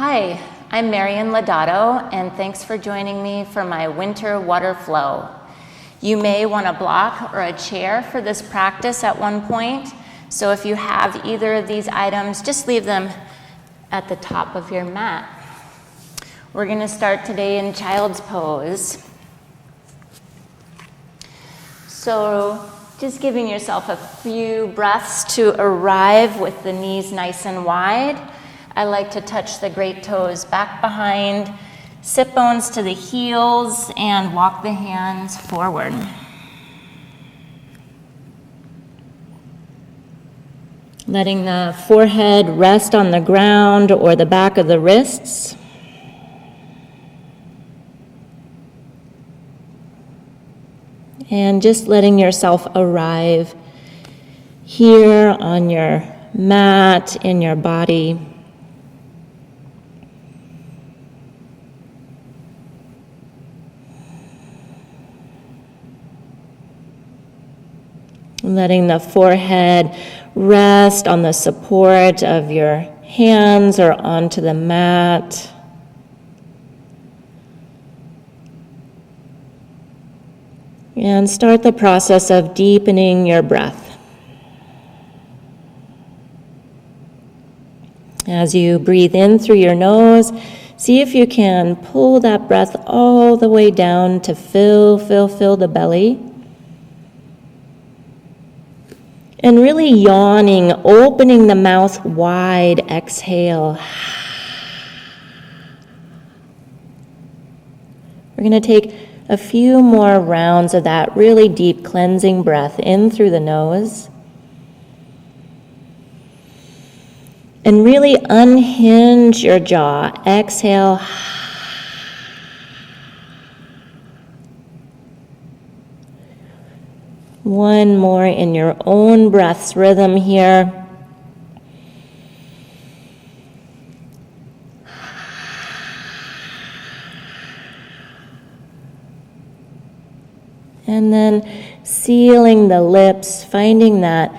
Hi, I'm Marion Lodato, and thanks for joining me for my winter water flow. You may want a block or a chair for this practice at one point, so if you have either of these items, just leave them at the top of your mat. We're going to start today in child's pose. So just giving yourself a few breaths to arrive with the knees nice and wide. I like to touch the great toes back behind, sit bones to the heels, and walk the hands forward. Letting the forehead rest on the ground or the back of the wrists. And just letting yourself arrive here on your mat, in your body. Letting the forehead rest on the support of your hands or onto the mat. And start the process of deepening your breath. As you breathe in through your nose, see if you can pull that breath all the way down to fill the belly. And really yawning, opening the mouth wide, exhale. We're going to take a few more rounds of that really deep cleansing breath in through the nose. And really unhinge your jaw. Exhale. One more in your own breath's rhythm here. And then sealing the lips, finding that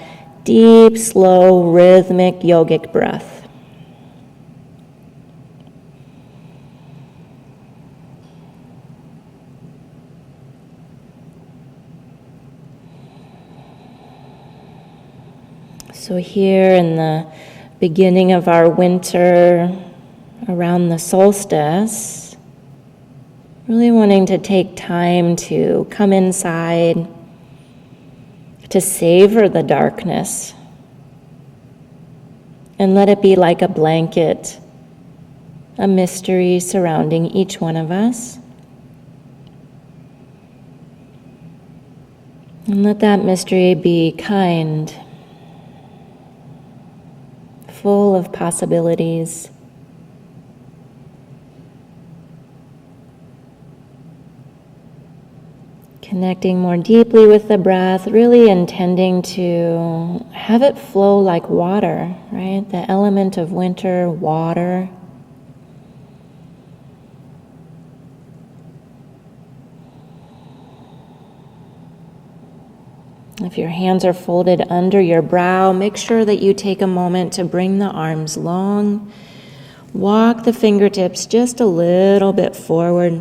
deep, slow, rhythmic yogic breath. So here in the beginning of our winter, around the solstice, really wanting to take time to come inside, to savor the darkness, and let it be like a blanket, a mystery surrounding each one of us. And let that mystery be kind, full of possibilities. Connecting more deeply with the breath, really intending to have it flow like water, right? The element of winter, water. If your hands are folded under your brow, make sure that you take a moment to bring the arms long. Walk the fingertips just a little bit forward.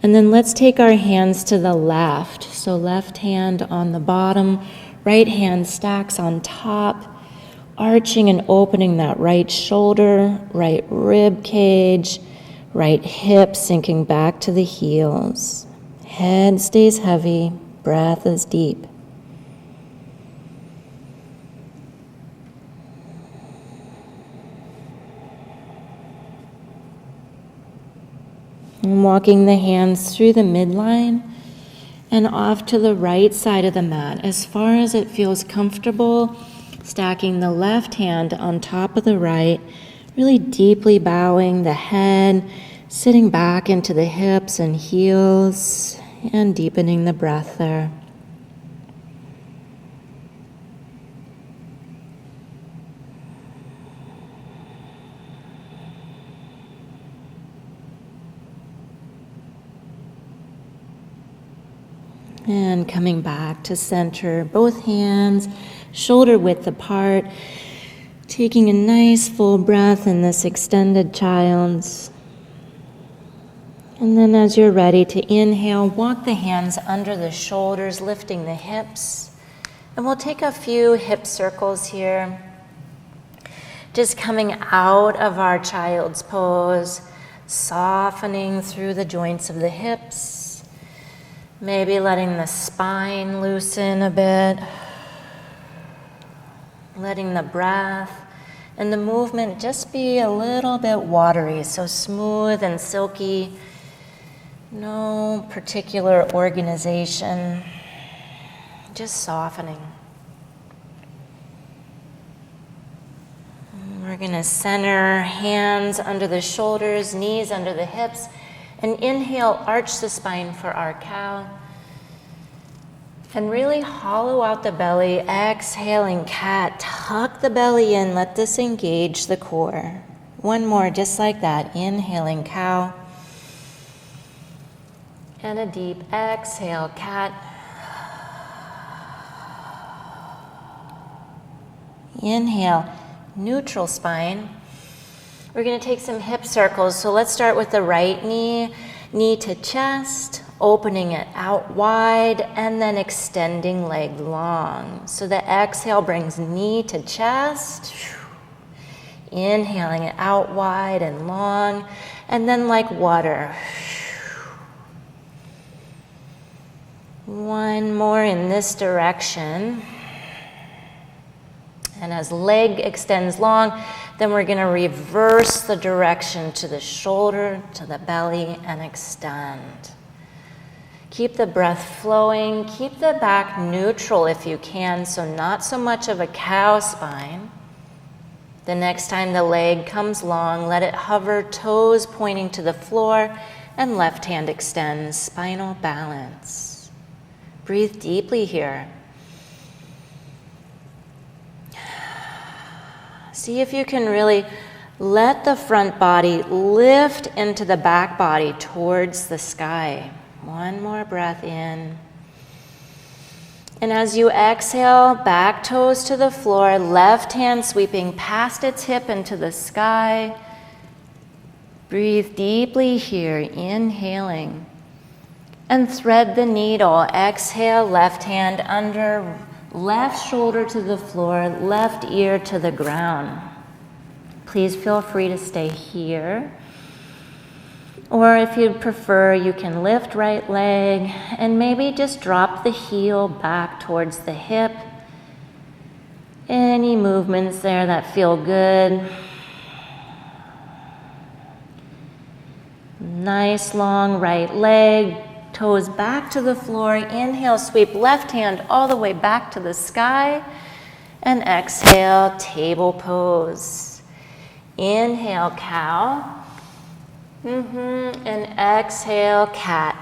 And then let's take our hands to the left. So left hand on the bottom, right hand stacks on top, arching and opening that right shoulder, right rib cage, right hip sinking back to the heels. Head stays heavy. Breath is deep. And walking the hands through the midline and off to the right side of the mat as far as it feels comfortable, stacking the left hand on top of the right, really deeply bowing the head, sitting back into the hips and heels, and deepening the breath there. And coming back to center, both hands shoulder width apart, Taking a nice full breath in this extended child's. And then as you're ready to inhale, walk the hands under the shoulders, lifting the hips. And we'll take a few hip circles here. Just coming out of our child's pose, softening through the joints of the hips. Maybe letting the spine loosen a bit. Letting the breath and the movement just be a little bit watery, so smooth and silky. No particular organization, just softening. We're going to center hands under the shoulders, knees under the hips, and inhale, arch the spine for our cow. And really hollow out the belly, exhaling cat, tuck the belly in, let this engage the core. One more, just like that, inhaling cow. And a deep exhale, cat. Inhale, neutral spine. We're going to take some hip circles. So let's start with the right knee, knee to chest, opening it out wide, and then extending leg long. So the exhale brings knee to chest, inhaling it out wide and long, and then like water. One more in this direction. And as leg extends long, then we're going to reverse the direction to the shoulder, to the belly, and extend. Keep the breath flowing. Keep the back neutral if you can, so not so much of a cow spine. The next time the leg comes long, let it hover, toes pointing to the floor, and left hand extends, spinal balance. Breathe deeply here. See if you can really let the front body lift into the back body towards the sky. One more breath in. And as you exhale, back toes to the floor, left hand sweeping past its hip into the sky. Breathe deeply here, inhaling. And thread the needle. Exhale, left hand under, left shoulder to the floor, left ear to the ground. Please feel free to stay here. Or if you'd prefer, you can lift right leg and maybe just drop the heel back towards the hip. Any movements there that feel good. Nice long right leg, toes back to the floor. Inhale, sweep left hand all the way back to the sky. And exhale, table pose. Inhale, cow. And exhale, cat.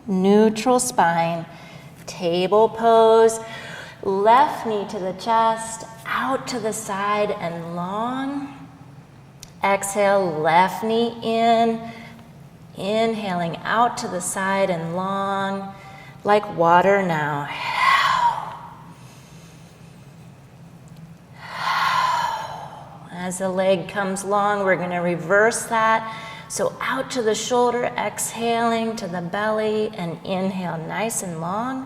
Neutral spine, table pose. Left knee to the chest, out to the side and long. Exhale, left knee in. Inhaling out to the side and long, like water now. As the leg comes long, we're going to reverse that. So out to the shoulder, exhaling to the belly, and inhale nice and long.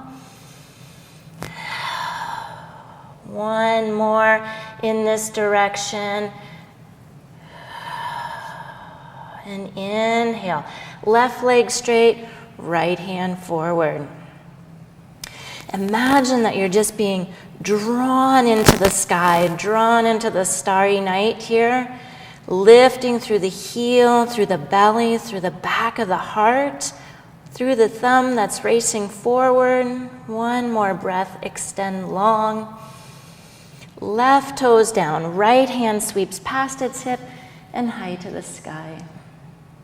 One more in this direction. And inhale. Left leg straight, right hand forward. Imagine that you're just being drawn into the sky, drawn into the starry night here, lifting through the heel, through the belly, through the back of the heart, through the thumb that's racing forward. One more breath, extend long. Left toes down, right hand sweeps past its hip and high to the sky.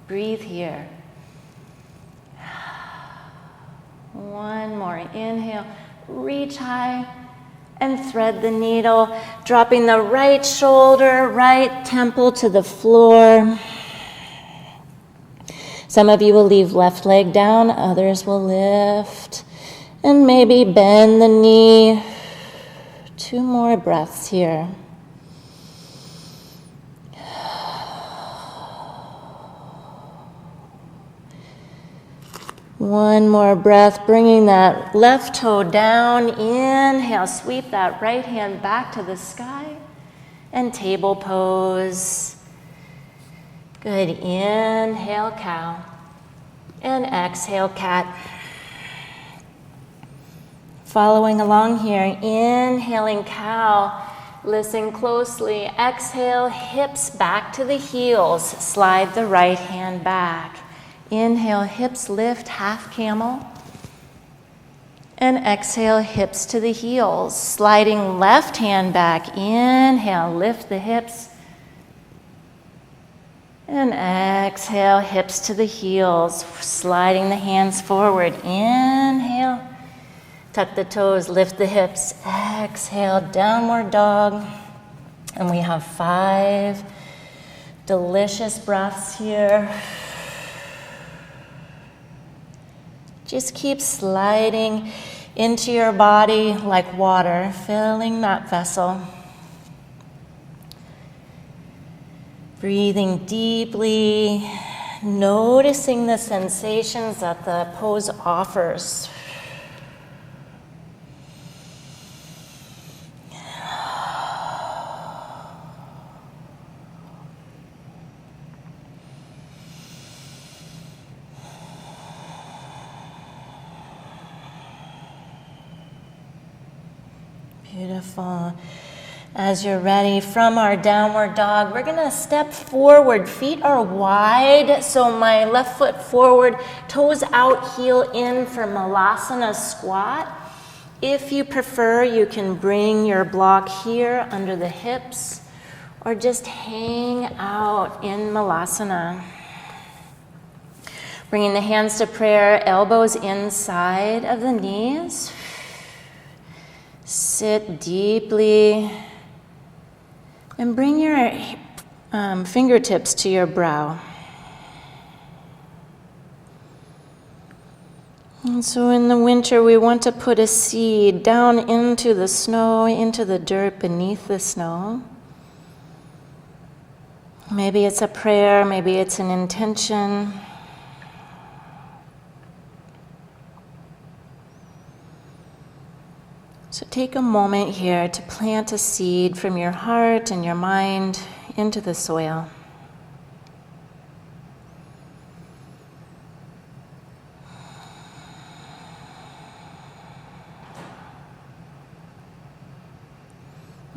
Breathe here. One more, inhale, reach high and thread the needle, dropping the right shoulder, right temple to the floor. Some of you will leave left leg down, others will lift. And maybe bend the knee, 2 more breaths here. One more breath, bringing that left toe down. Inhale, sweep that right hand back to the sky. And table pose. Good. Inhale, cow. And exhale, cat. Following along here, inhaling cow. Listen closely. Exhale, hips back to the heels. Slide the right hand back. Inhale, hips lift, half camel. And exhale, hips to the heels. Sliding left hand back. Inhale, lift the hips. And exhale, hips to the heels. Sliding the hands forward. Inhale, tuck the toes, lift the hips. Exhale, downward dog. And we have 5 delicious breaths here. Just keep sliding into your body like water, filling that vessel. Breathing deeply, noticing the sensations that the pose offers. Beautiful. As you're ready, from our downward dog, we're gonna step forward. Feet are wide, so my left foot forward, toes out, heel in for Malasana squat. If you prefer, you can bring your block here under the hips, or just hang out in Malasana. Bringing the hands to prayer, elbows inside of the knees. Sit deeply and bring your fingertips to your brow. And so in the winter, we want to put a seed down into the snow, into the dirt beneath the snow. Maybe it's a prayer, maybe it's an intention. So take a moment here to plant a seed from your heart and your mind into the soil.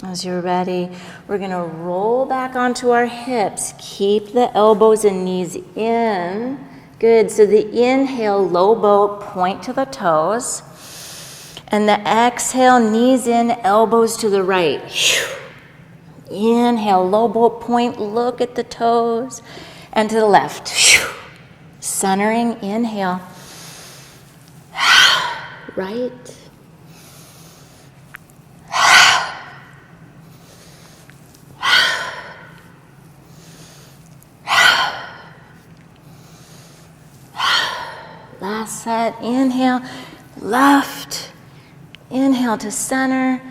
As you're ready, we're going to roll back onto our hips. Keep the elbows and knees in. Good. So the inhale, low boat, point to the toes. And the exhale, knees in, elbows to the right. Inhale, low boat point, look at the toes. And to the left. Centering, inhale. Right. Last set, inhale, left. Inhale to center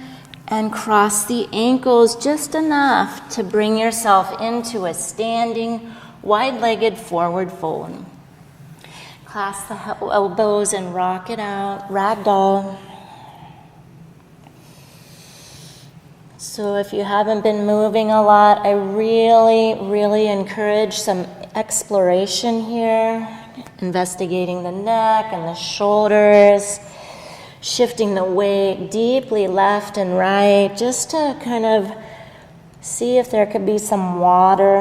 and cross the ankles just enough to bring yourself into a standing, wide-legged forward fold. Clasp the elbows and rock it out, ragdoll. So if you haven't been moving a lot, I really encourage some exploration here, investigating the neck and the shoulders, shifting the weight deeply left and right, just to kind of see if there could be some water.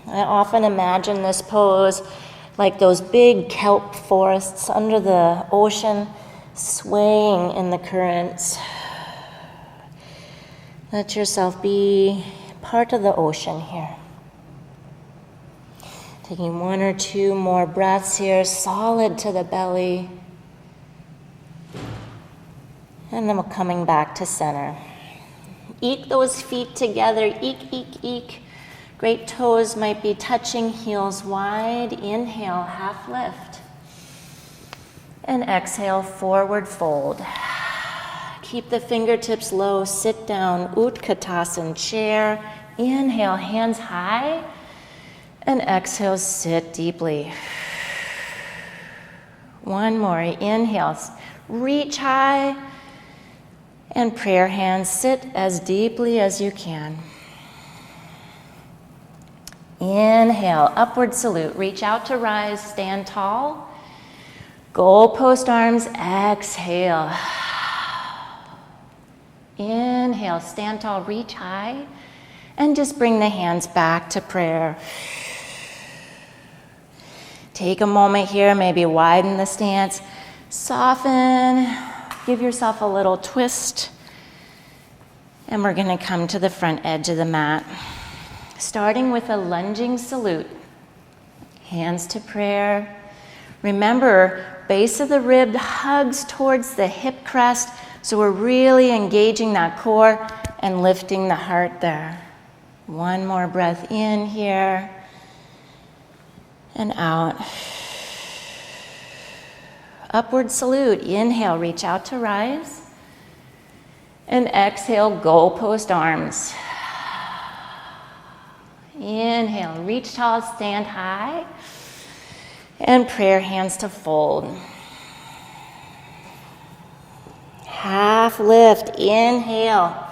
I often imagine this pose like those big kelp forests under the ocean, swaying in the currents. Let yourself be part of the ocean here. Taking 1 or 2 more breaths here, solid to the belly. And then we're coming back to center. Eek those feet together, eek, eek, eek. Great toes might be touching, heels wide. Inhale, half lift. And exhale, forward fold. Keep the fingertips low, sit down, Utkatasana, chair. Inhale, hands high, and exhale, sit deeply. One more, inhale, reach high, and prayer hands, sit as deeply as you can. Inhale, upward salute, reach out to rise, stand tall. Goalpost arms, exhale. Inhale, stand tall, reach high, and just bring the hands back to prayer. Take a moment here, maybe widen the stance, soften, give yourself a little twist, and we're gonna come to the front edge of the mat. Starting with a lunging salute, hands to prayer. Remember, base of the rib hugs towards the hip crest, so we're really engaging that core and lifting the heart there. One more breath in here and out. Upward salute, inhale, reach out to rise. And exhale, goalpost arms. Inhale, reach tall, stand high. And prayer hands to fold. Half lift, inhale.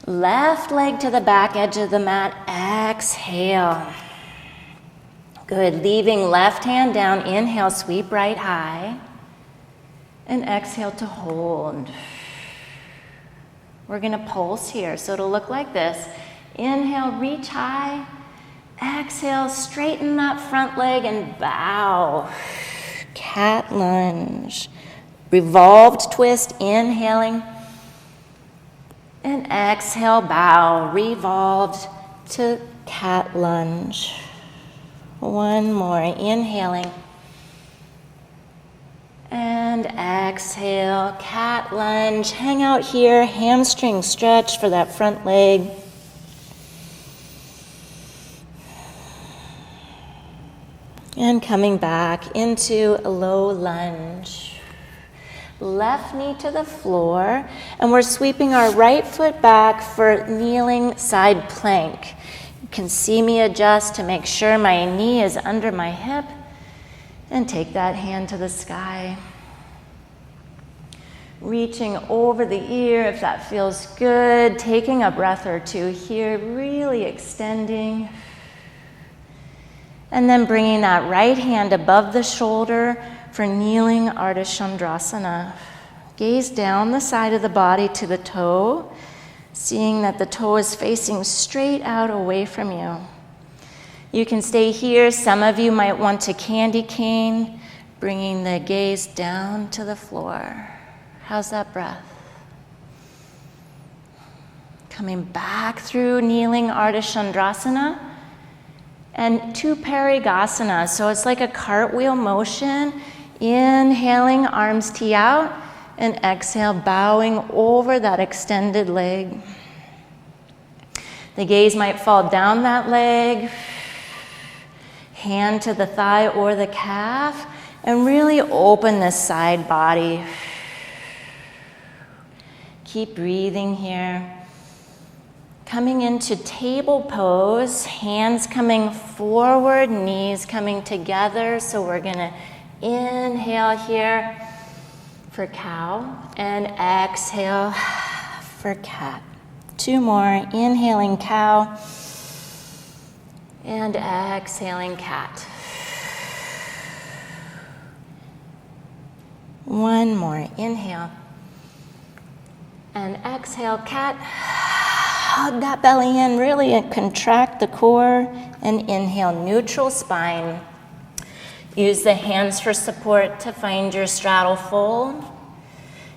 Left leg to the back edge of the mat, exhale. Good, leaving left hand down, inhale, sweep right high. And exhale to hold. We're gonna pulse here, so it'll look like this. Inhale, reach high. Exhale, straighten that front leg and bow. Cat lunge. Revolved twist, inhaling. And exhale, bow. Revolved to cat lunge. One more, inhaling. And exhale, cat lunge. Hang out here, hamstring stretch for that front leg. And coming back into a low lunge. Left knee to the floor, and we're sweeping our right foot back for kneeling side plank. You can see me adjust to make sure my knee is under my hip, and take that hand to the sky. Reaching over the ear if that feels good, taking a breath or two here, really extending. And then bringing that right hand above the shoulder for kneeling Ardha Chandrasana. Gaze down the side of the body to the toe, seeing that the toe is facing straight out away from you. You can stay here. Some of you might want to candy cane, bringing the gaze down to the floor. How's that breath? Coming back through kneeling Ardha Chandrasana. And to Paragasana, so it's like a cartwheel motion. Inhaling, arms tee out, and exhale, bowing over that extended leg. The gaze might fall down that leg, hand to the thigh or the calf, and really open the side body. Keep breathing here. Coming into table pose, hands coming forward, knees coming together. So we're gonna inhale here for cow and exhale for cat. Two more, inhaling cow and exhaling cat. One more, inhale and exhale cat. Hug that belly in, really contract the core, and inhale, neutral spine. Use the hands for support to find your straddle fold,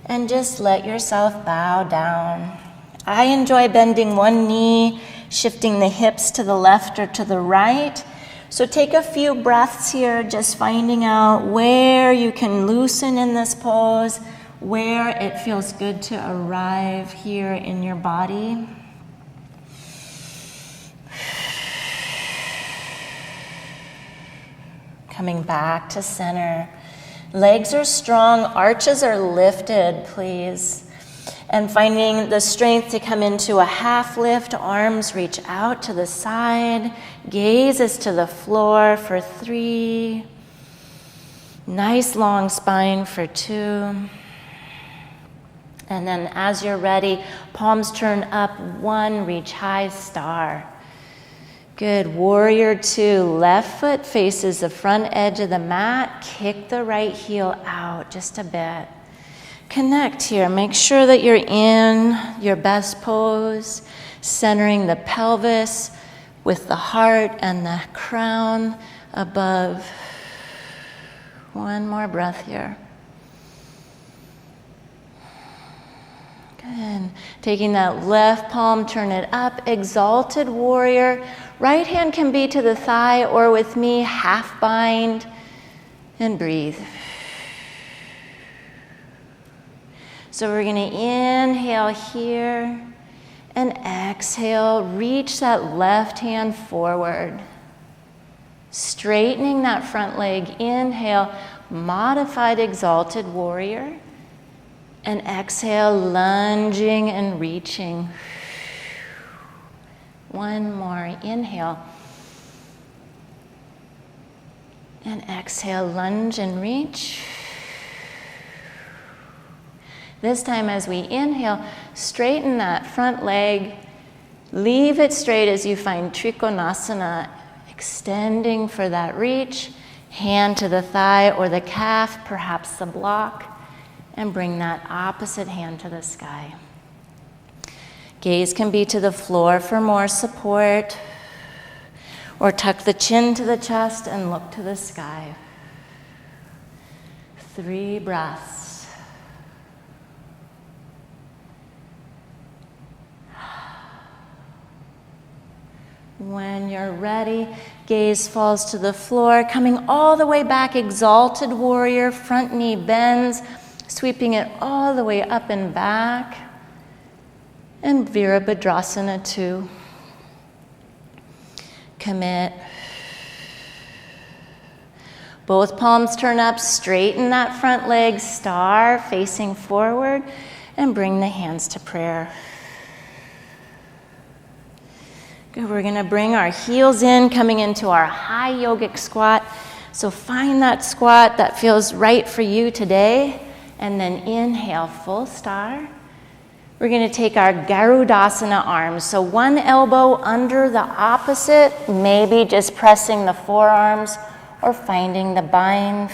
and just let yourself bow down. I enjoy bending one knee, shifting the hips to the left or to the right. So take a few breaths here, just finding out where you can loosen in this pose, where it feels good to arrive here in your body. Coming back to center, Legs are strong, arches are lifted, please. And finding the strength to come into a half lift, arms reach out to the side, gaze is to the floor for 3. Nice long spine for 2. And then as you're ready, palms turn up, 1, reach high, star. Good, warrior 2, left foot faces the front edge of the mat, kick the right heel out just a bit. Connect here, make sure that you're in your best pose, centering the pelvis with the heart and the crown above. 1 more breath here. Good. Taking that left palm, turn it up, Exalted Warrior. Right hand can be to the thigh or with me, half bind, and breathe. So we're going to inhale here and exhale, reach that left hand forward. Straightening that front leg, inhale, modified Exalted Warrior. And exhale, lunging and reaching. 1 more, inhale. And exhale, lunge and reach. This time as we inhale, straighten that front leg. Leave it straight as you find Trikonasana, extending for that reach. Hand to the thigh or the calf, perhaps the block. And bring that opposite hand to the sky. Gaze can be to the floor for more support. Or tuck the chin to the chest and look to the sky. 3 breaths. When you're ready, gaze falls to the floor, coming all the way back, Exalted Warrior, front knee bends, sweeping it all the way up and back, and Veerabhadrasana 2. Commit. Both palms turn up, straighten that front leg, star facing forward, and bring the hands to prayer. Good, we're gonna bring our heels in, coming into our high yogic squat. So find that squat that feels right for you today, and then inhale, full star. We're gonna take our Garudasana arms. So 1 elbow under the opposite, maybe just pressing the forearms or finding the bind.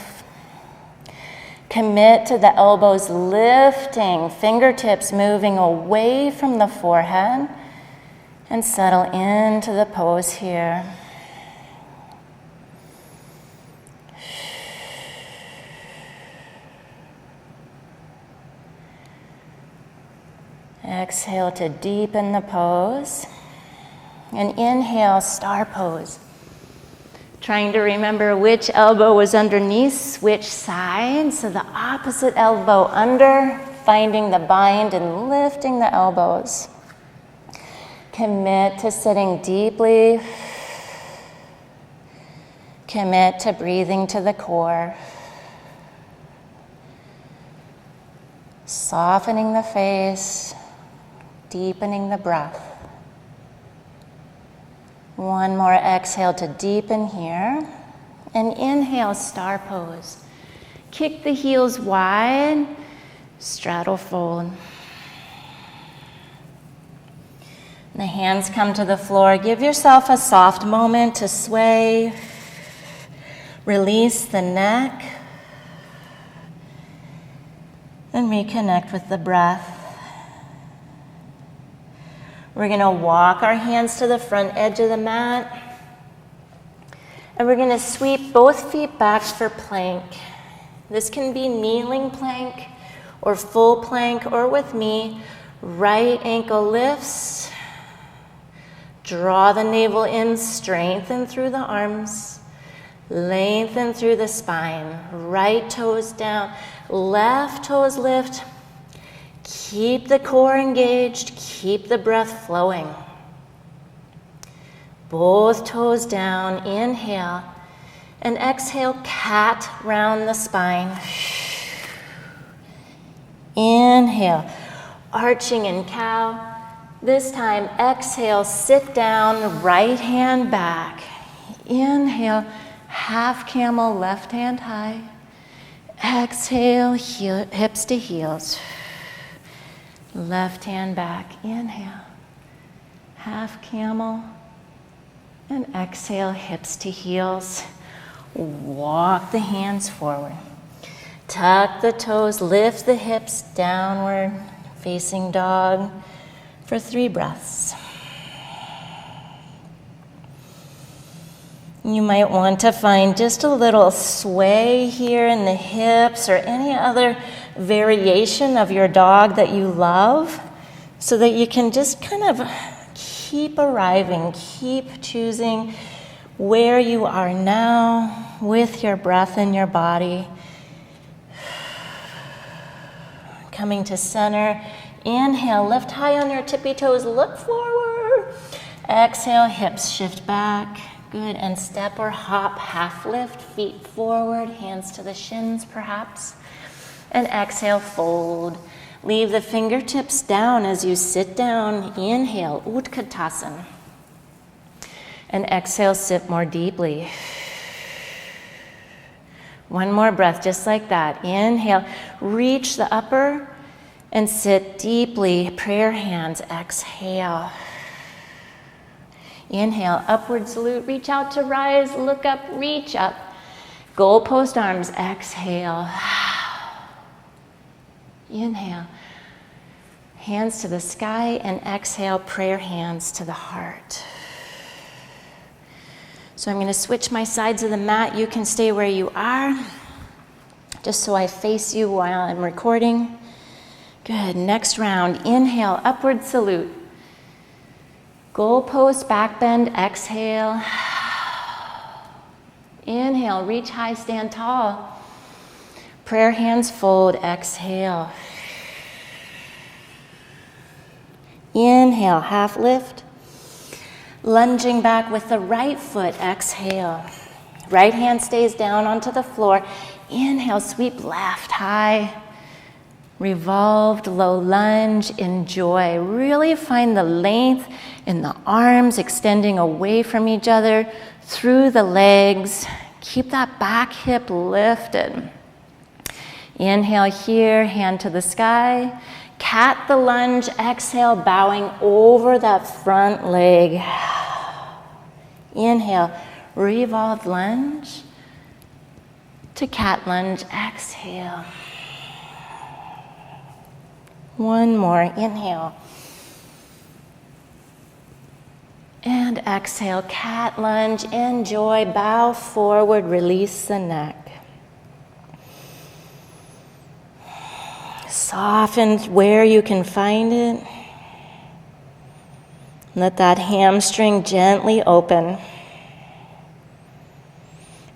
Commit to the elbows lifting, fingertips moving away from the forehead, and settle into the pose here. Exhale to deepen the pose. And inhale, star pose. Trying to remember which elbow was underneath, switch sides. So the opposite elbow under, finding the bind and lifting the elbows. Commit to sitting deeply. Commit to breathing to the core. Softening the face, deepening the breath. 1 more exhale to deepen here. And inhale, star pose. Kick the heels wide, straddle fold. The hands come to the floor. Give yourself a soft moment to sway. Release the neck. And reconnect with the breath. We're going to walk our hands to the front edge of the mat. And we're going to sweep both feet back for plank. This can be kneeling plank or full plank, or with me, right ankle lifts. Draw the navel in, strengthen through the arms, lengthen through the spine. Right toes down, left toes lift. Keep the core engaged, keep the breath flowing. Both toes down, inhale, And exhale, cat round the spine. Inhale, arching in cow. This time, exhale, sit down, right hand back. Inhale, half camel, left hand high. Exhale, hips to heels. Left hand back, inhale. Half camel, and exhale, hips to heels. Walk the hands forward. Tuck the toes, lift the hips downward, facing dog. For 3 breaths. You might want to find just a little sway here in the hips or any other variation of your dog that you love so that you can just kind of keep arriving, keep choosing where you are now with your breath in your body. Coming to center. Inhale, lift high on your tippy toes, look forward. Exhale, hips shift back. Good, and step or hop, half lift, feet forward, hands to the shins perhaps. And exhale, fold. Leave the fingertips down as you sit down. Inhale, Utkatasana. And exhale, sit more deeply. One more breath, just like that. Inhale, reach the upper and sit deeply, prayer hands, exhale. Inhale, upward salute, reach out to rise, look up, reach up. Goalpost arms, exhale. Inhale, hands to the sky, and exhale, prayer hands to the heart. So I'm gonna switch my sides of the mat. You can stay where you are, just so I face you while I'm recording. Good, next round, inhale, upward salute. Goalpost, back bend, exhale. Inhale, reach high, stand tall. Prayer hands fold, exhale. Inhale, half lift. Lunging back with the right foot, exhale. Right hand stays down onto the floor. Inhale, sweep left high. Revolved low lunge, enjoy. Really find the length in the arms extending away from each other through the legs. Keep that back hip lifted. Inhale here, hand to the sky. Cat the lunge, exhale, bowing over that front leg. Inhale, revolved lunge to cat lunge, exhale. One more, inhale. And exhale, cat lunge, enjoy, bow forward, release the neck. Soften where you can find it. Let that hamstring gently open.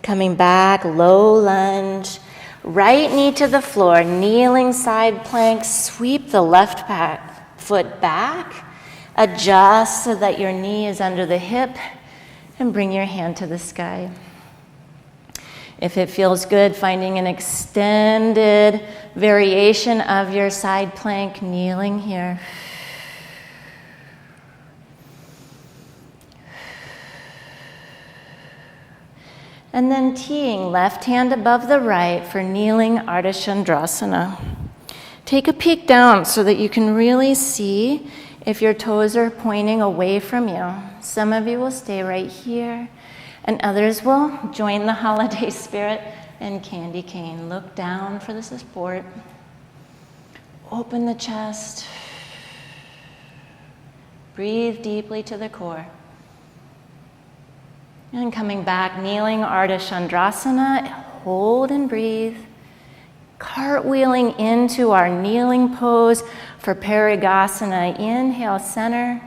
Coming back, low lunge. Right knee to the floor, kneeling side plank, sweep the left foot back, adjust so that your knee is under the hip, and bring your hand to the sky. If it feels good, finding an extended variation of your side plank, kneeling here. And then teeing left hand above the right for kneeling Ardha Chandrasana. Take a peek down so that you can really see if your toes are pointing away from you. Some of you will stay right here, and others will join the holiday spirit and candy cane. Look down for the support. Open the chest. Breathe deeply to the core. And coming back, kneeling Ardha Chandrasana, hold and breathe. Cartwheeling into our kneeling pose for Paragasana. Inhale, center,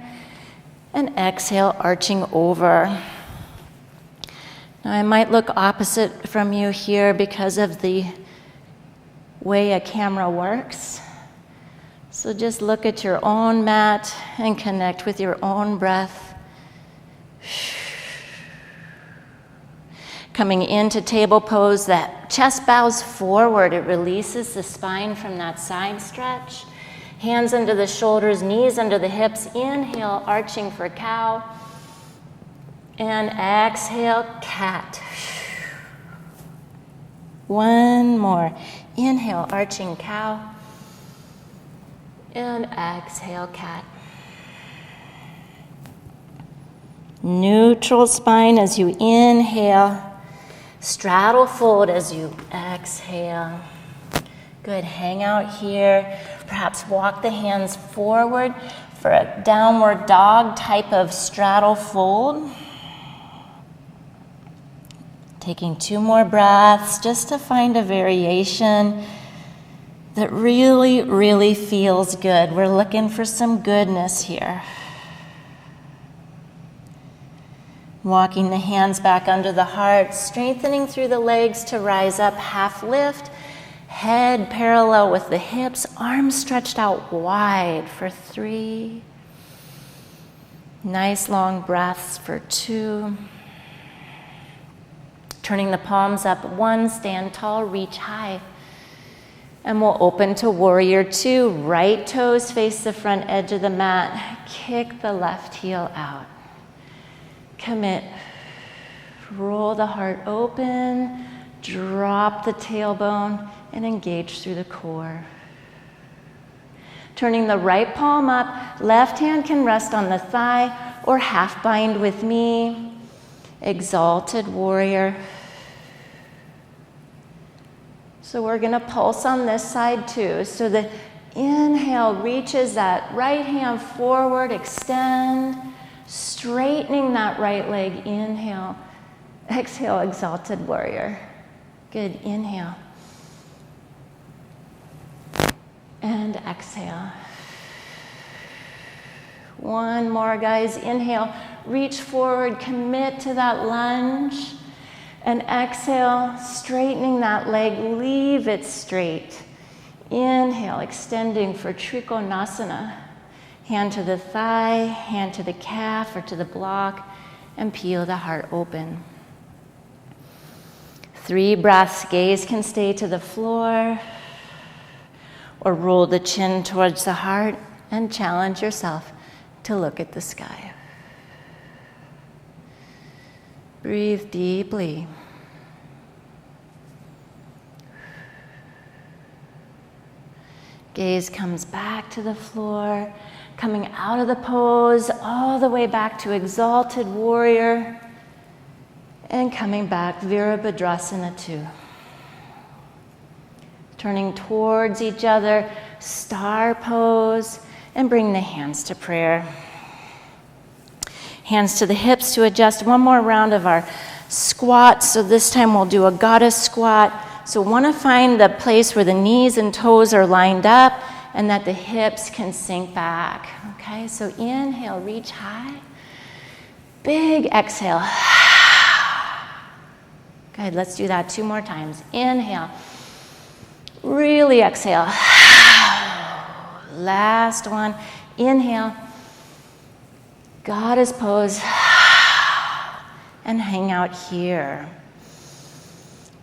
and exhale, arching over. Now I might look opposite from you here because of the way a camera works. So just look at your own mat and connect with your own breath. Coming into table pose, that chest bows forward. It releases the spine from that side stretch. Hands under the shoulders, knees under the hips. Inhale, arching for cow. And exhale, cat. One more. Inhale, arching cow. And exhale, cat. Neutral spine as you inhale. Straddle fold as you exhale. Good, hang out here. Perhaps walk the hands forward for a downward dog type of straddle fold. Taking 2 more breaths just to find a variation that really, really feels good. We're looking for some goodness here. Walking the hands back under the heart, strengthening through the legs to rise up, half lift, head parallel with the hips, arms stretched out wide for 3. Nice long breaths for 2. Turning the palms up, 1, stand tall, reach high. And we'll open to warrior 2. Right toes face the front edge of the mat. Kick the left heel out. Commit. Roll the heart open. Drop the tailbone and engage through the core. Turning the right palm up. Left hand can rest on the thigh or half bind with me. Exalted warrior. So we're going to pulse on this side too. So the inhale reaches that right hand forward, extend, straightening that right leg. Inhale, exhale, exalted warrior. Good, inhale. And exhale. 1 more, guys. Inhale, reach forward, commit to that lunge. And exhale, straightening that leg, leave it straight. Inhale, extending for Trikonasana. Hand to the thigh, hand to the calf or to the block, and peel the heart open. 3 breaths, gaze can stay to the floor, or roll the chin towards the heart and challenge yourself to look at the sky. Breathe deeply. Gaze comes back to the floor, coming out of the pose, all the way back to Exalted Warrior, and coming back, Veerabhadrasana 2. Turning towards each other, star pose, and bring the hands to prayer. Hands to the hips to adjust. 1 more round of our squat. So this time we'll do a goddess squat. So want to find the place where the knees and toes are lined up and that the hips can sink back. Okay, so inhale, reach high. Big exhale. Good, let's do that 2 more times. Inhale. Really exhale. Last one. Inhale. Goddess pose. And hang out here.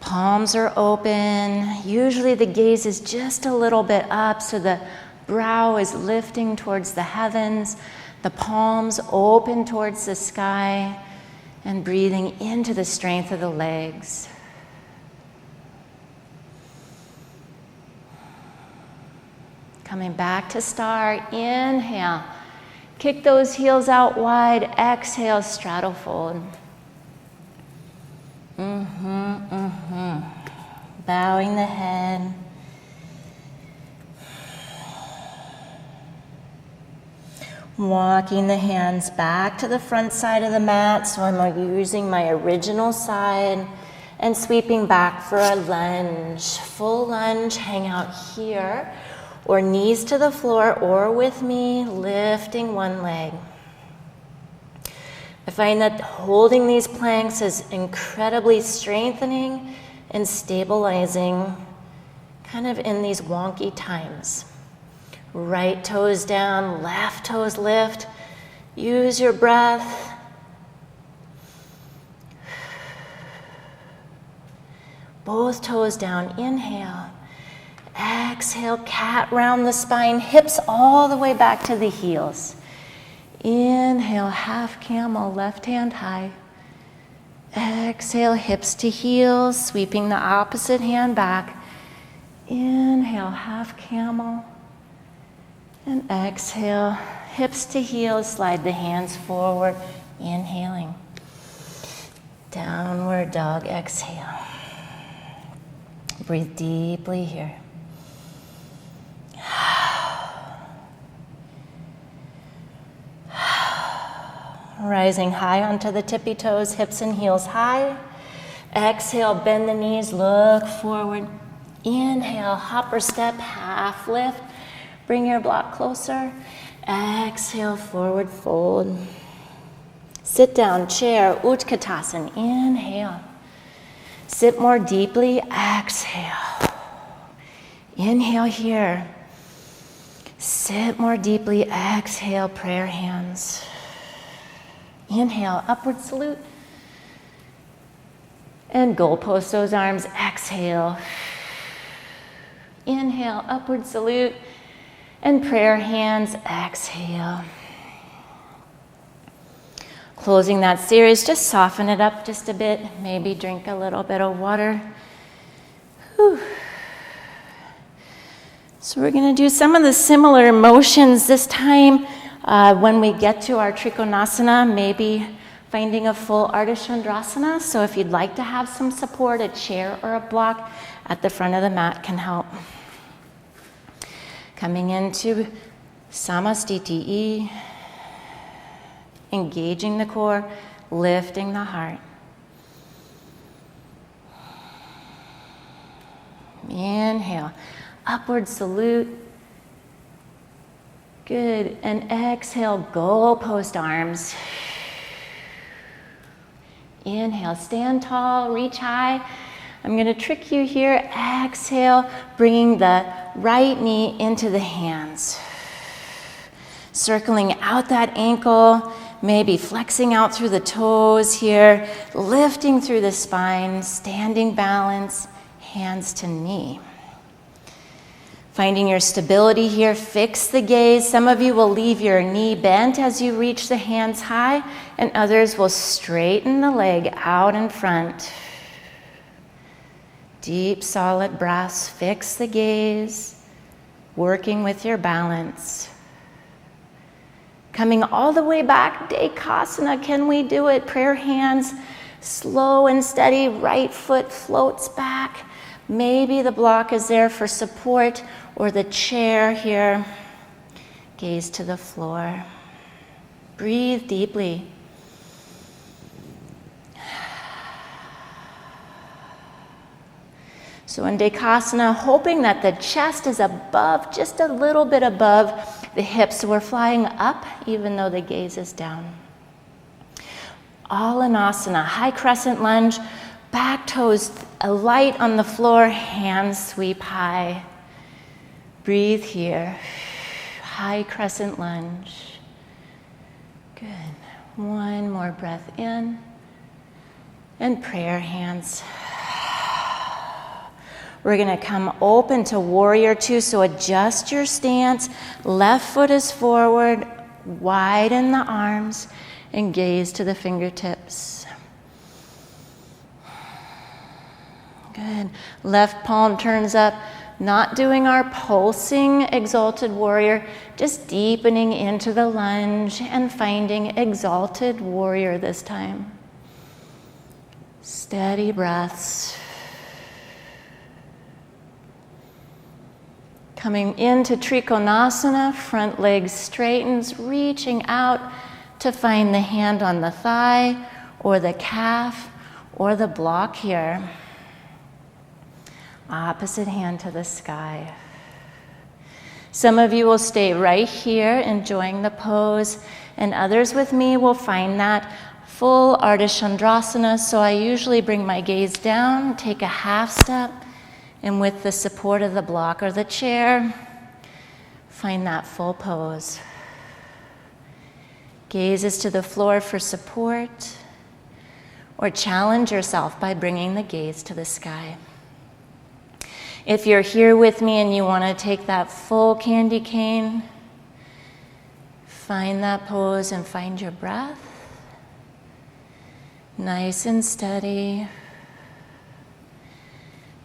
Palms are open. Usually the gaze is just a little bit up, so the brow is lifting towards the heavens. The palms open towards the sky, and breathing into the strength of the legs. Coming back to star. Inhale. Kick those heels out wide. Exhale, straddle fold. Bowing the head. Walking the hands back to the front side of the mat, so I'm using my original side, and sweeping back for a lunge. Full lunge, hang out here, or knees to the floor, or with me, lifting one leg. I find that holding these planks is incredibly strengthening and stabilizing, kind of in these wonky times. Right toes down, left toes lift. Use your breath. Both toes down, inhale. Exhale, cat round the spine, hips all the way back to the heels. Inhale, half camel, left hand high. Exhale, hips to heels, sweeping the opposite hand back. Inhale, half camel. And exhale, hips to heels, slide the hands forward. Inhaling. Downward dog, exhale. Breathe deeply here. Rising high onto the tippy toes, hips and heels high. Exhale, bend the knees, look forward. Inhale, hopper step, half lift. Bring your block closer. Exhale, forward fold. Sit down, chair, Utkatasana. Inhale. Sit more deeply, exhale. Inhale here. Sit more deeply, exhale, prayer hands. Inhale, upward salute. And goalpost those arms, exhale. Inhale, upward salute. And prayer hands, exhale. Closing that series, just soften it up just a bit. Maybe drink a little bit of water. Whew. So we're going to do some of the similar motions this time. When we get to our Trikonasana, maybe finding a full Ardha So if you'd like to have some support, a chair or a block at the front of the mat can help. Coming into Samastiti, engaging the core, lifting the heart. Inhale, upward salute. Good, and exhale, goalpost arms. Inhale, stand tall, reach high. I'm going to trick you here. Exhale, bringing the right knee into the hands. Circling out that ankle, maybe flexing out through the toes here, lifting through the spine, standing balance, hands to knee. Finding your stability here, fix the gaze. Some of you will leave your knee bent as you reach the hands high, and others will straighten the leg out in front. Deep, solid breaths, fix the gaze, working with your balance. Coming all the way back, Dekasana, can we do it? Prayer hands, slow and steady, right foot floats back. Maybe the block is there for support, or the chair here. Gaze to the floor. Breathe deeply. So in Dekasana, hoping that the chest is above, just a little bit above the hips. So we're flying up even though the gaze is down. Alanasana, high crescent lunge, back toes light on the floor, hands sweep high. Breathe here. High crescent lunge. Good. One more breath in. And prayer hands. We're going to come open to warrior two, so adjust your stance. Left foot is forward, widen the arms, and gaze to the fingertips. Good. Left palm turns up, not doing our pulsing Exalted Warrior, just deepening into the lunge and finding Exalted Warrior this time. Steady breaths. Coming into Trikonasana, front leg straightens, reaching out to find the hand on the thigh or the calf or the block here. Opposite hand to the sky. Some of you will stay right here enjoying the pose, and others with me will find that full Ardha. So I usually bring my gaze down, take a half step, and with the support of the block or the chair, find that full pose. Gazes to the floor for support, or challenge yourself by bringing the gaze to the sky. If you're here with me and you want to take that full candy cane, find that pose and find your breath. Nice and steady.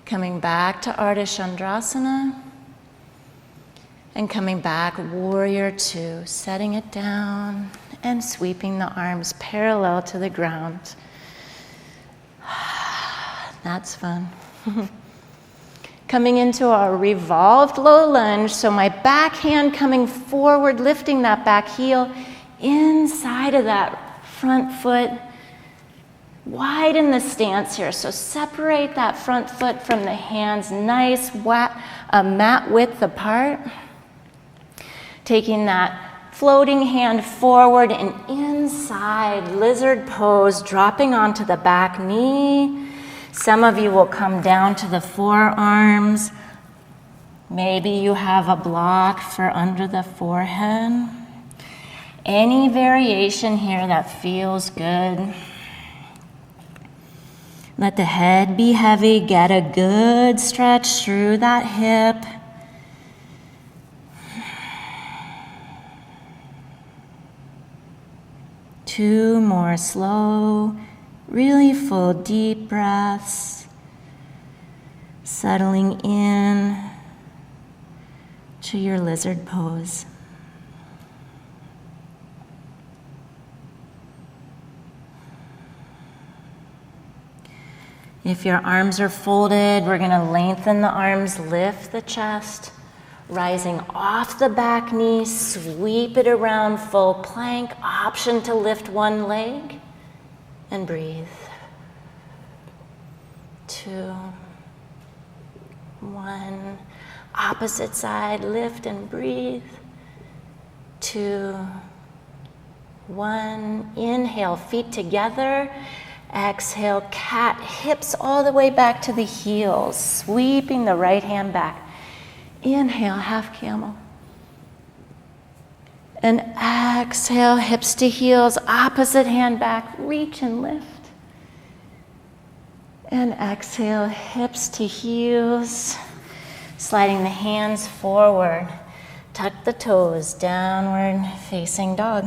Coming back to Ardha Chandrasana. And coming back, Warrior Two, setting it down and sweeping the arms parallel to the ground. That's fun. Coming into our Revolved Low Lunge, so my back hand coming forward, lifting that back heel inside of that front foot. Widen the stance here, so separate that front foot from the hands, nice mat width apart. Taking that floating hand forward and inside, lizard pose, dropping onto the back knee. Some of you will come down to the forearms. Maybe you have a block for under the forehead. Any variation here that feels good. Let the head be heavy, get a good stretch through that hip. Two more slow, really full deep breaths, settling in to your lizard pose. If your arms are folded, we're going to lengthen the arms, lift the chest. Rising off the back knee, sweep it around, full plank, option to lift one leg, and breathe. 2, 1, opposite side, lift and breathe. 2, 1, inhale, feet together. Exhale, cat, hips all the way back to the heels, sweeping the right hand back. Inhale, half camel. And exhale, hips to heels, opposite hand back, reach and lift. And exhale, hips to heels, sliding the hands forward. Tuck the toes, downward facing dog.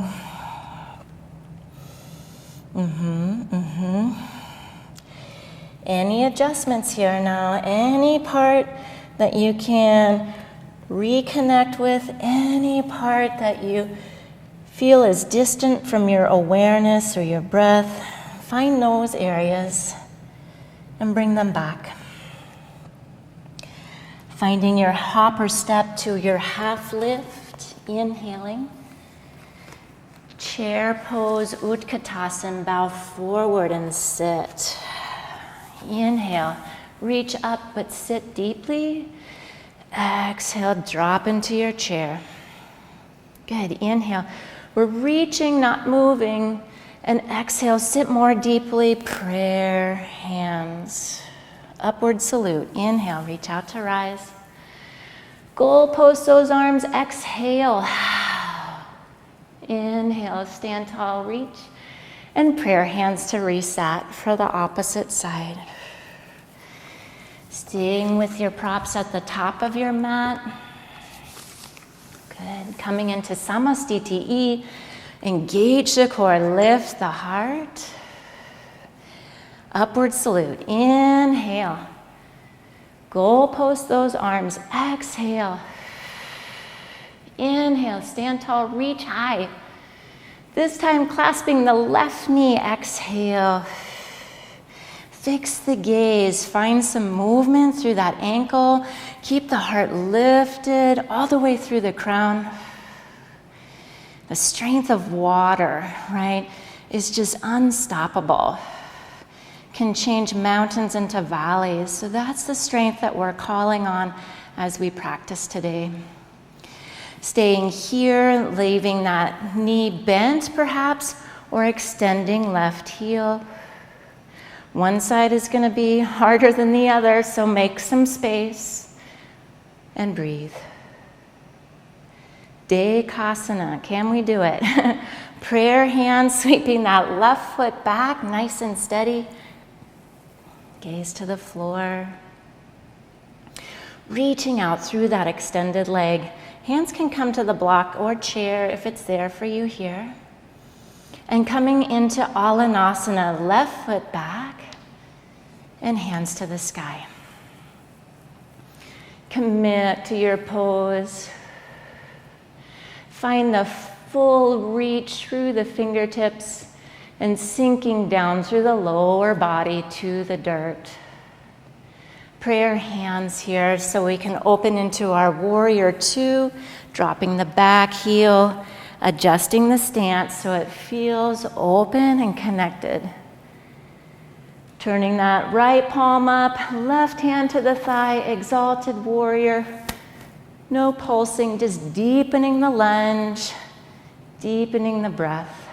Any adjustments here now? Any part that you can reconnect with, any part that you feel is distant from your awareness or your breath, find those areas and bring them back. Finding your hop or step to your half lift, inhaling. Chair pose, Utkatasana, bow forward and sit. Inhale, reach up but sit deeply. Exhale, drop into your chair. Good, inhale. We're reaching, not moving. And exhale, sit more deeply, prayer hands. Upward salute, inhale, reach out to rise. Goal post those arms, exhale. Inhale, stand tall, reach. And prayer hands to reset for the opposite side. Staying with your props at the top of your mat. Good. Coming into Samastiti. Engage the core, lift the heart. Upward salute. Inhale. Goal post those arms. Exhale. Inhale, stand tall, reach high. This time clasping the left knee. Exhale. Fix the gaze, find some movement through that ankle. Keep the heart lifted all the way through the crown. The strength of water, right, is just unstoppable. Can change mountains into valleys. So that's the strength that we're calling on as we practice today. Staying here, leaving that knee bent perhaps, or extending left heel. One side is going to be harder than the other, so make some space and breathe. Dekasana, can we do it? Prayer hands, sweeping that left foot back, nice and steady. Gaze to the floor. reaching out through that extended leg. Hands can come to the block or chair if it's there for you here. And coming into Alanasana, left foot back and hands to the sky. Commit to your pose. Find the full reach through the fingertips and sinking down through the lower body to the dirt. Prayer hands here so we can open into our warrior two, dropping the back heel, adjusting the stance so it feels open and connected. Turning that right palm up, left hand to the thigh, exalted warrior. No pulsing, just deepening the lunge, deepening the breath.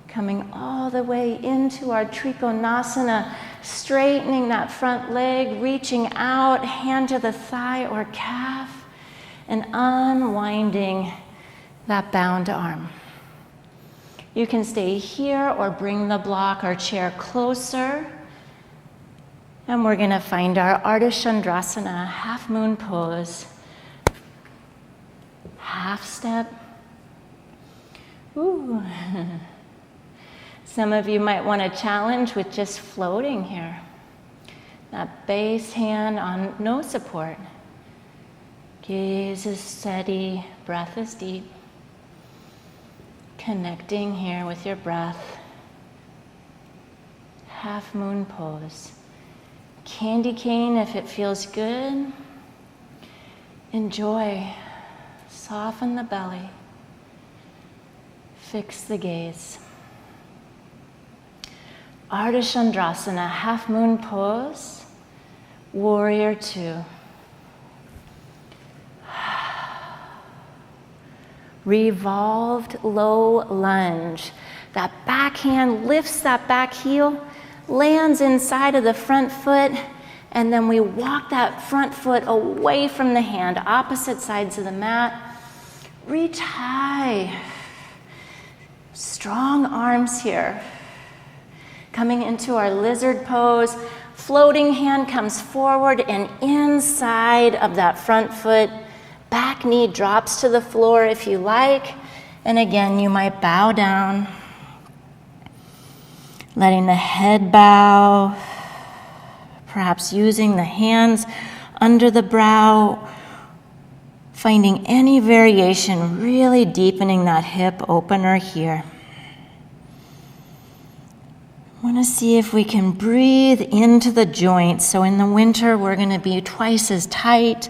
Coming all the way into our Trikonasana, straightening that front leg, reaching out, hand to the thigh or calf, and unwinding that bound arm. You can stay here or bring the block or chair closer. And we're gonna find our Ardha half moon pose. Half step. Ooh. Some of you might want to challenge with just floating here. That base hand on no support. Gaze is steady, breath is deep. Connecting here with your breath. Half moon pose. Candy cane if it feels good. Enjoy. Soften the belly. Fix the gaze. Ardha half moon pose. Warrior two. Revolved low lunge. That back hand lifts that back heel, lands inside of the front foot, and then we walk that front foot away from the hand, opposite sides of the mat. Reach high. Strong arms here. Coming into our lizard pose, floating hand comes forward and inside of that front foot. Back knee drops to the floor if you like. And again, you might bow down. Letting the head bow. Perhaps using the hands under the brow. Finding any variation, really deepening that hip opener here. I want to see if we can breathe into the joints. So in the winter, we're going to be twice as tight.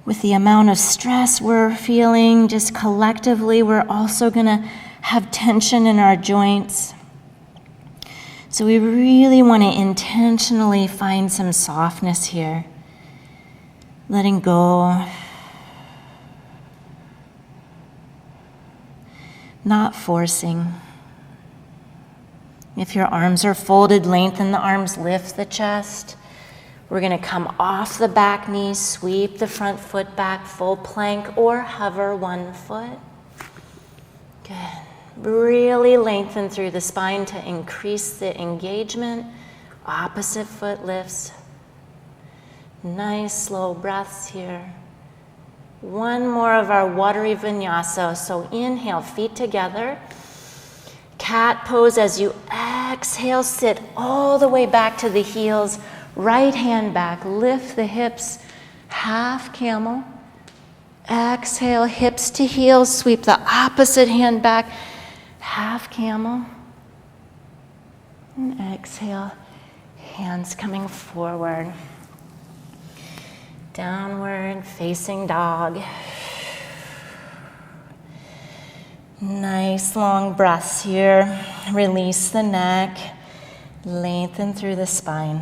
With the amount of stress we're feeling, just collectively, we're also going to have tension in our joints. So we really want to intentionally find some softness here. Letting go. Not forcing. If your arms are folded, lengthen the arms, lift the chest. We're going to come off the back knee, sweep the front foot back, full plank, or hover one foot. Good. Really lengthen through the spine to increase the engagement. Opposite foot lifts. Nice slow breaths here. One more of our watery vinyasa. So inhale, feet together. Cat pose as you exhale, sit all the way back to the heels. Right hand back, lift the hips, half camel. Exhale, hips to heels, sweep the opposite hand back, half camel. And exhale, hands coming forward. Downward facing dog. Nice long breaths here. Release the neck, lengthen through the spine.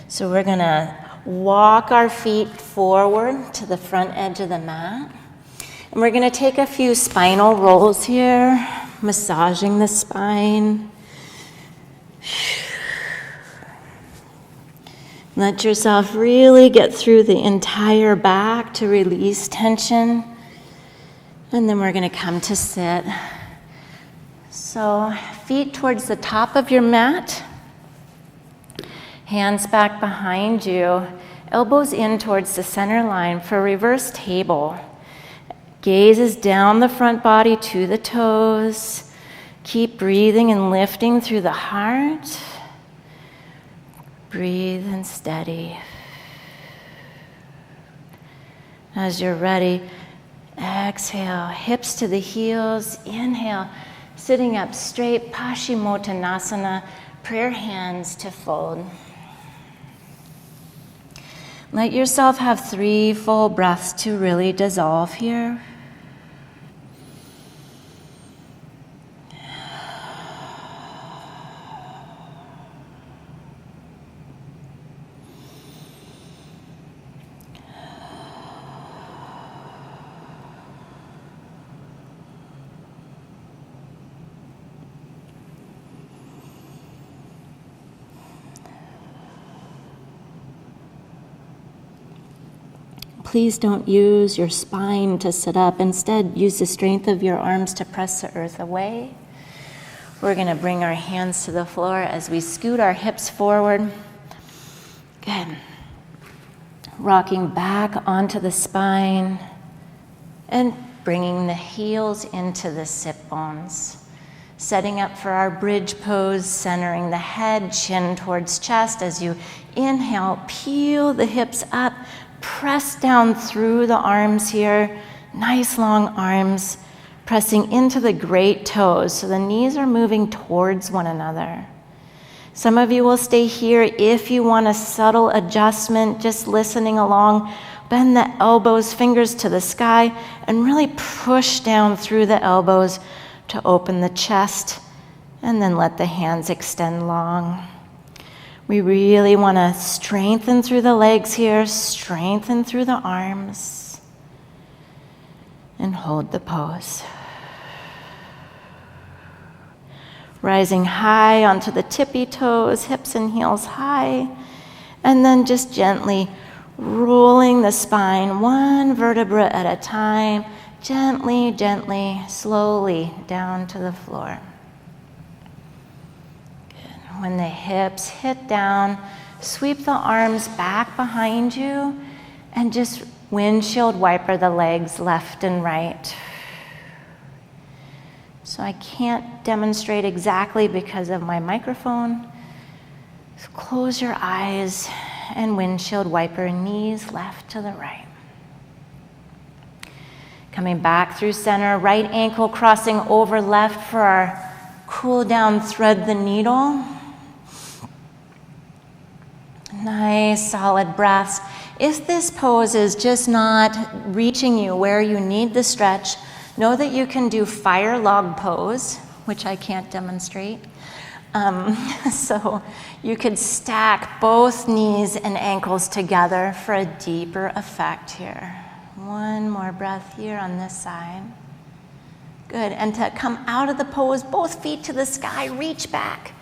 So we're going to walk our feet forward to the front edge of the mat. And we're going to take a few spinal rolls here, massaging the spine. Let yourself really get through the entire back to release tension. And then we're going to come to sit. So feet towards the top of your mat, hands back behind you, elbows in towards the center line for reverse table. Gazes down the front body to the toes. Keep breathing and lifting through the heart. Breathe and steady. As you're ready, exhale, hips to the heels. Inhale, sitting up straight, Pashimotanasana, prayer hands to fold. Let yourself have 3 full breaths to really dissolve here. Please don't use your spine to sit up. Instead, use the strength of your arms to press the earth away. We're going to bring our hands to the floor as we scoot our hips forward. Good. Rocking back onto the spine and bringing the heels into the sit bones. Setting up for our bridge pose, centering the head, chin towards chest. As you inhale, peel the hips up. Press down through the arms here, nice long arms, pressing into the great toes so the knees are moving towards one another. Some of you will stay here if you want a subtle adjustment, just listening along. Bend the elbows, fingers to the sky, and really push down through the elbows to open the chest, and then let the hands extend long. We really want to strengthen through the legs here, strengthen through the arms, and hold the pose. Rising high onto the tippy toes, hips and heels high, and then just gently rolling the spine one vertebra at a time, gently, gently, slowly down to the floor. When the hips hit down, sweep the arms back behind you and just windshield wiper the legs left and right. So I can't demonstrate exactly because of my microphone. So close your eyes and windshield wiper knees left to the right. Coming back through center, right ankle crossing over left for our cool down, thread the needle. Nice, solid breaths. If this pose is just not reaching you where you need the stretch, know that you can do fire log pose, which I can't demonstrate. So you could stack both knees and ankles together for a deeper effect here. One more breath here on this side. Good, and to come out of the pose, both feet to the sky, reach back.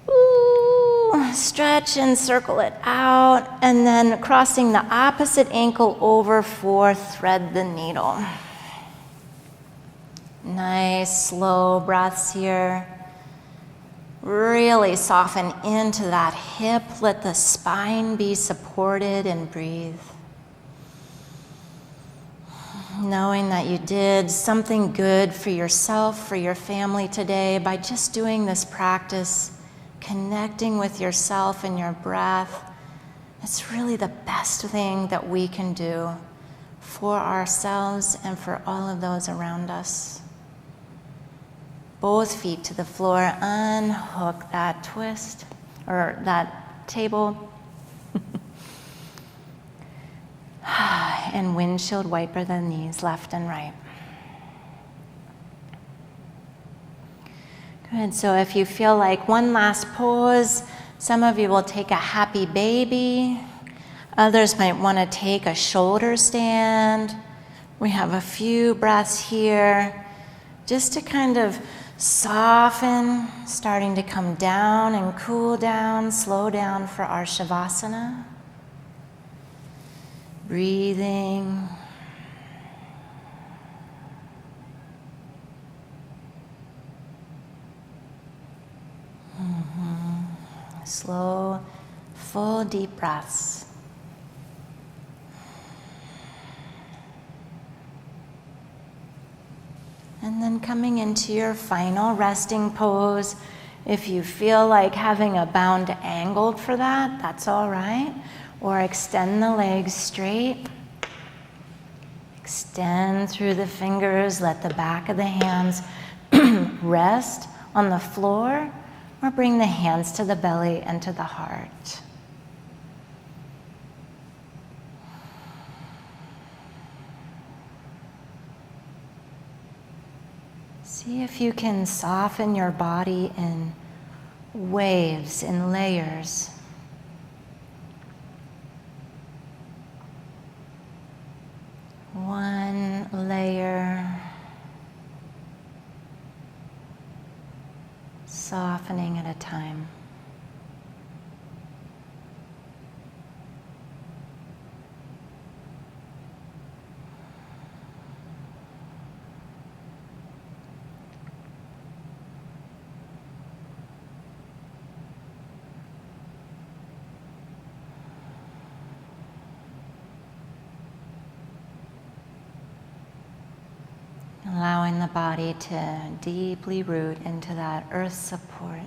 Ooh, stretch and circle it out, and then crossing the opposite ankle over for thread the needle. Nice, slow breaths here. Really soften into that hip. Let the spine be supported and breathe. Knowing that you did something good for yourself, for your family today by just doing this practice, connecting with yourself and your breath. It's really the best thing that we can do for ourselves and for all of those around us. Both feet to the floor, unhook that twist or that table. And windshield wiper the knees left and right. Good, so if you feel like one last pose, some of you will take a happy baby. Others might want to take a shoulder stand. We have a few breaths here just to kind of soften, starting to come down and cool down, slow down for our Shavasana. Breathing. Slow, full deep breaths. And then coming into your final resting pose, if you feel like having a bound angled for that, that's all right. Or extend the legs straight. Extend through the fingers, let the back of the hands rest on the floor, or bring the hands to the belly and to the heart. See if you can soften your body in waves, in layers. One layer, softening at a time. Allowing the body to deeply root into that earth support.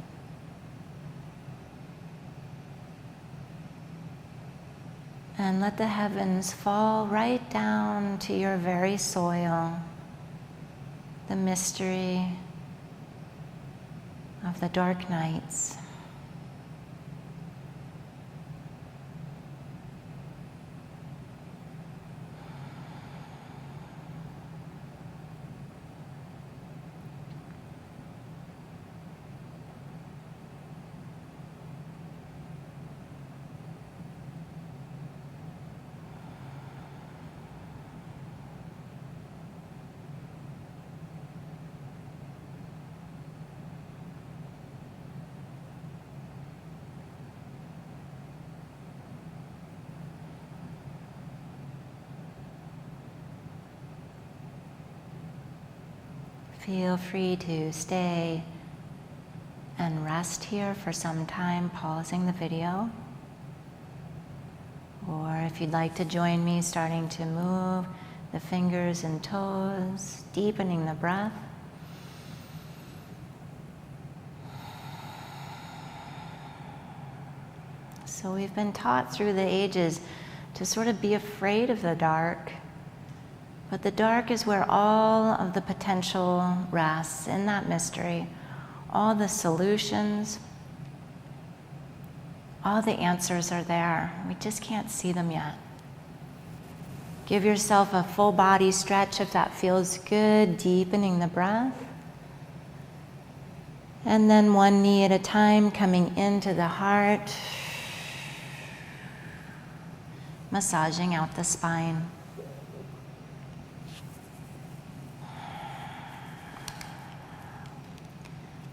And let the heavens fall right down to your very soil, the mystery of the dark nights. Feel free to stay and rest here for some time, pausing the video. Or if you'd like to join me, starting to move the fingers and toes, deepening the breath. So we've been taught through the ages to sort of be afraid of the dark. But the dark is where all of the potential rests, in that mystery. All the solutions, all the answers are there. We just can't see them yet. Give yourself a full body stretch if that feels good, deepening the breath. And then one knee at a time, coming into the heart, massaging out the spine.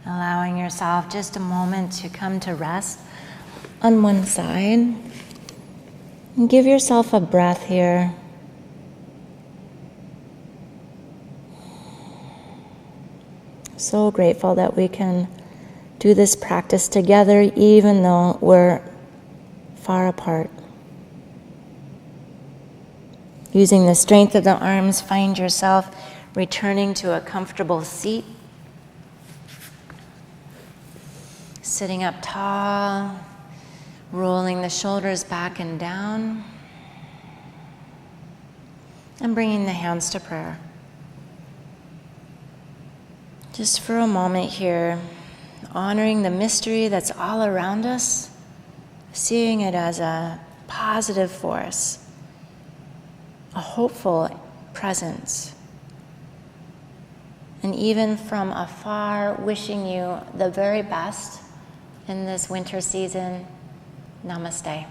Allowing yourself just a moment to come to rest on one side. And give yourself a breath here. So grateful that we can do this practice together, even though we're far apart. Using the strength of the arms, find yourself returning to a comfortable seat. Sitting up tall, rolling the shoulders back and down, and bringing the hands to prayer. Just for a moment here, honoring the mystery that's all around us, seeing it as a positive force, a hopeful presence. And even from afar, wishing you the very best in this winter season. Namaste.